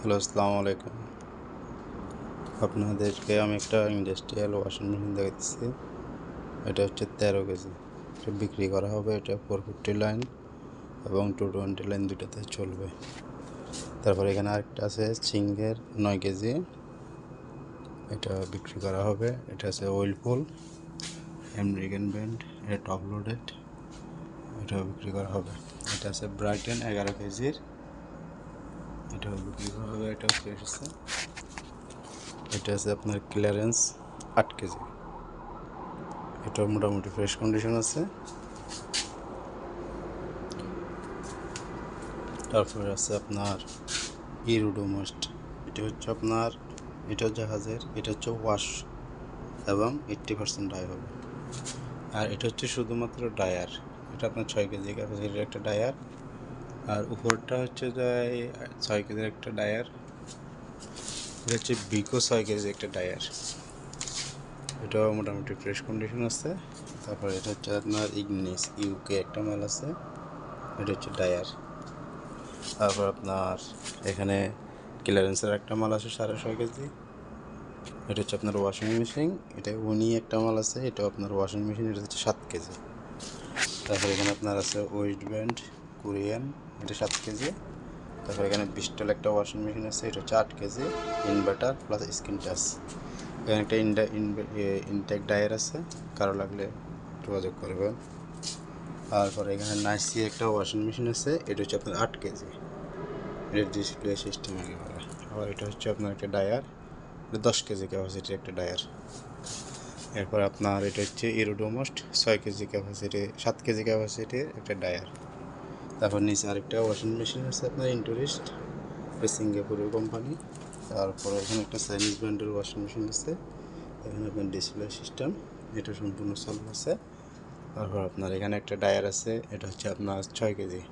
Hello, আসসালামু আলাইকুম। আপনাদেরকে আমি একটা ইন্ডাস্ট্রিয়াল ওয়াশিং মেশিন দেখাচ্ছি। এটা হচ্ছে 13 কেজি। এটা বিক্রি করা হবে। এটা 450 লাইন এবং 220 লাইন দুটাতে চলবে। তারপর এখানে আরেকটা আছে সিংহের 9 কেজি। এটা বিক্রি করা হবে। এটা আছে ওয়েলপুল আমেরিকান ব্র্যান্ড। এটা টপ লোডেড। এটাও বিক্রি করা হবে। এটা আছে ব্রাইটেন 11 কেজির। এটাও বিক্রি করা হবে। এটাও ফ্রেশ আছে। এটা আছে আপনার ক্লিয়ারেন্স 8 কেজি। এটা মোটামুটি ফ্রেশ কন্ডিশন আছে। তারপরে আছে আপনার ইরোডোমোস্ট। এটা হচ্ছে জাহাজের। এটা হচ্ছে ওয়াশ এবং 80% ডাই হবে। আর এটা হচ্ছে শুধুমাত্র ডায়ার। এটা আপনার 6 কেজি ক্যাপাসিটির একটা ডায়ার। আর উপরটা হচ্ছে যে 6 কেজির একটা ডায়ার। এটা হচ্ছে বিকো 6 কেজি একটা ডায়ার। এটাও মোটামুটি ফ্রেশ কন্ডিশন আছে। তারপরে এটা হচ্ছে আপনার ইগনিস ইউকে একটা মাল আছে। এটা হচ্ছে ডায়ার। তারপর আপনার এখানে ক্লিয়ারেন্সের একটা মাল আছে 6.5 কেজি। এটা হচ্ছে আপনার ওয়াশিং মেশিন। এটা উনি একটা মাল আছে। এটাও আপনার ওয়াশিং মেশিন। এটা হচ্ছে 7 কেজি। তারপর এখানে আপনার আছে ওয়েস্ট ব্যান্ড কোরিয়ান। এটা 7 কেজি। তারপর এখানে বিস্টল একটা ওয়াশিং মেশিন আছে। এটা হচ্ছে 8 KG. Inverter plus screen touch. এখানে একটা ইনটেক ডায়ার আছে। কারো লাগলে যোগাযোগ করবেন। তারপর এখানে নাইসি একটা ওয়াশিং মেশিন আছে। এটা হচ্ছে আপনার 8 কেজি। এটা ডিসপ্লে সিস্টেম একেবারে। আবার এটা হচ্ছে আপনার একটা ডায়ার। এটা 10 কেজি ক্যাপাসিটির একটা ডায়ার। এরপর আপনার এটা হচ্ছে ইরোডোমোস্ট 6 কেজি ক্যাপাসিটি 7 কেজি ক্যাপাসিটির একটা ডায়ার। তারপর নিচে আরেকটা ওয়াশিং মেশিন আছে আপনার ইন্টুরিস্ট। এটা সিঙ্গাপুরের কোম্পানি। তারপর এখানে একটা চাইনিজ ব্র্যান্ডের ওয়াশিং মেশিন আছে। এখানে আপনার ডিসপ্লে সিস্টেম। এটা সম্পূর্ণ চালু আছে। তারপর আপনার এখানে একটা ডায়ার আছে। এটা হচ্ছে আপনার 6 কেজি।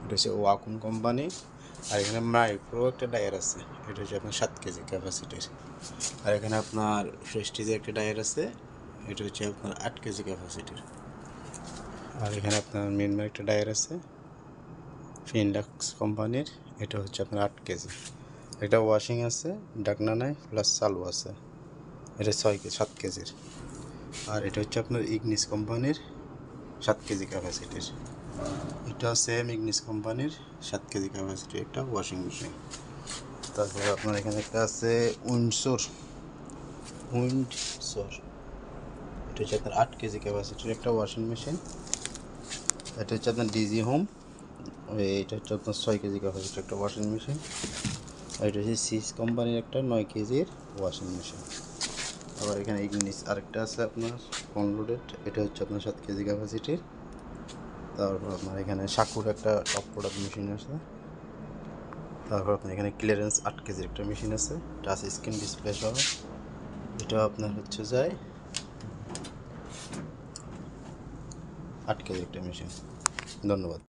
এটা হচ্ছে ওয়াকুম কোম্পানি। আর এখানে মাইক্রো একটা ডায়ার আছে। এটা হচ্ছে আপনার 7 কেজি ক্যাপাসিটির। আর এখানে আপনার প্রেস্টিজের একটা ডায়ার আছে। এটা হচ্ছে আপনার 8 কেজি ক্যাপাসিটির। আর এখানে আপনার মিনমার একটা ডায়ার আছে ফিনলাক্স কোম্পানির। এটা হচ্ছে আপনার 8 কেজি। একটা ওয়াশিং আছে, ডাকনা নাই, প্লাস চালু আছে। এটা 7 কেজির। আর এটা হচ্ছে আপনার ইগনিস কোম্পানির 7 কেজি ক্যাপাসিটির। এটা সেম ইগনিস কোম্পানির 7 কেজি ক্যাপাসিটির একটা ওয়াশিং মেশিন। তারপরে আপনার এখানে একটা আছে উইন্ডসোর। এটা হচ্ছে আপনার 8 কেজি ক্যাপাসিটির একটা ওয়াশিং মেশিন। এটা হচ্ছে আপনার ডিজি হোম। এটা হচ্ছে আপনার 6 কেজি ক্যাপাসিটির একটা ওয়াশিং মেশিন। আর এটা হচ্ছে সিস কোম্পানির একটা 9 কেজির ওয়াশিং মেশিন। আবার এখানে ইগনিস আরেকটা আছে আপনার অনলোডেড। এটা হচ্ছে আপনার 7 কেজি ক্যাপাসিটির। তারপর আপনার এখানে সাকুর একটা টপ প্রোডাক্ট মেশিন আছে। তারপর আপনার এখানে ক্লিয়ারেন্স 8 কেজির একটা মেশিন আছে, টাচ স্ক্রিন ডিসপ্লে সহ। এটা আপনার হচ্ছে যায় 8 কেজির একটা মেশিন। ধন্যবাদ।